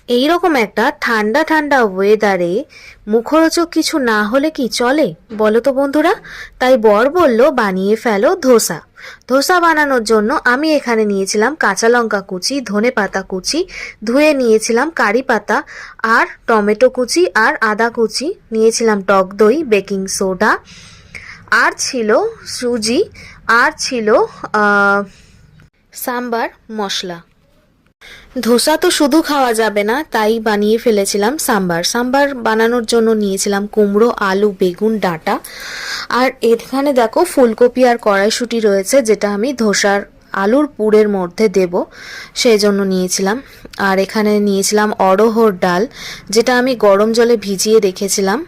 এই রকম একটা ঠান্ডা ঠান্ডা ওয়েদারে মুখরোচক কিছু না হলে কি চলে বলো তো বন্ধুরা। তাই বর বলল বানিয়ে ফেলো ধোসা। ধোসা বানানোর জন্য আমি এখানে নিয়েছিলাম কাঁচা লঙ্কা কুচি, ধনে পাতা কুচি, ধুয়ে নিয়েছিলাম কারি পাতা আর টমেটো কুচি আর আদা কুচি, নিয়েছিলাম টক দই, বেকিং সোডা, আর ছিল সুজি, আর ছিল সাম্বার মশলা। ধোসা তো শুধু খাওয়া যাবে না, তাই বানিয়ে ফেলেছিলাম সাম্বার। সাম্বার বানানোর জন্য নিয়েছিলাম কুমড়ো, আলু, বেগুন, ডাঁটা, আর এখানে দেখো ফুলকপি আর কড়াইশুঁটি রয়েছে, যেটা আমি ধোসার আলুর পুরের মধ্যে দেব সেই জন্য নিয়েছিলাম। আর এখানে নিয়েছিলাম অড়হর ডাল, যেটা আমি গরম জলে ভিজিয়ে রেখেছিলাম।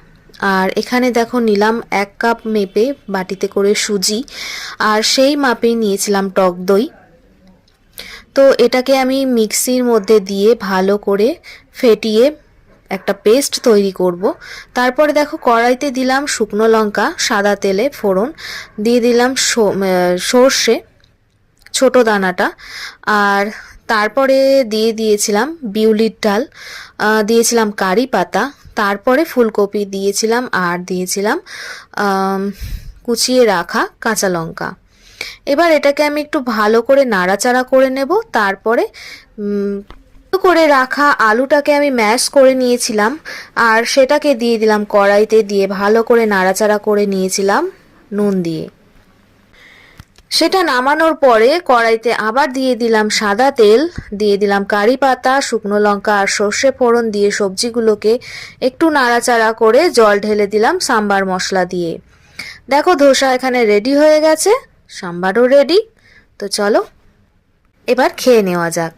আর এখানে দেখো নিলাম 1 কাপ মেপে বাটিতে করে সুজি, আর সেই মাপেই নিয়েছিলাম টক দই। তো এটাকে আমি মিক্সির মধ্যে দিয়ে ভালো করে ফেটিয়ে একটা পেস্ট তৈরি করব। তারপরে দেখো কড়াইতে দিলাম শুকনো লঙ্কা, সাদা তেলে ফোড়ন দিয়ে দিলাম সর্ষে ছোট দানাটা, আর তারপরে দিয়ে দিয়েছিলাম বিউলির ডাল, দিয়েছিলাম কারি পাতা, তারপরে ফুলকপি দিয়েছিলাম, আর দিয়েছিলাম কুচিয়ে রাখা কাঁচা লঙ্কা। এবার এটাকে আমি একটু ভালো করে নাড়াচাড়া করে নেব। তারপরে করে রাখা আলুটাকে আমি ম্যাশ করে নিয়েছিলাম, আর সেটাকে দিয়ে দিলাম কড়াইতে, দিয়ে ভালো করে নাড়াচাড়া করে নিয়েছিলাম নুন দিয়ে। সেটা নামানোর পরে কড়াইতে আবার দিয়ে দিলাম সাদা তেল, দিয়ে দিলাম কারি পাতা, শুকনো লঙ্কা আর সর্ষে ফোড়ন দিয়ে সবজিগুলোকে একটু নাড়াচাড়া করে জল ঢেলে দিলাম সাম্বার মশলা দিয়ে। দেখো ধোসা এখানে রেডি হয়ে গেছে, সাম্বারও রেডি। তো চলো এবার খেয়ে নেওয়া যাক।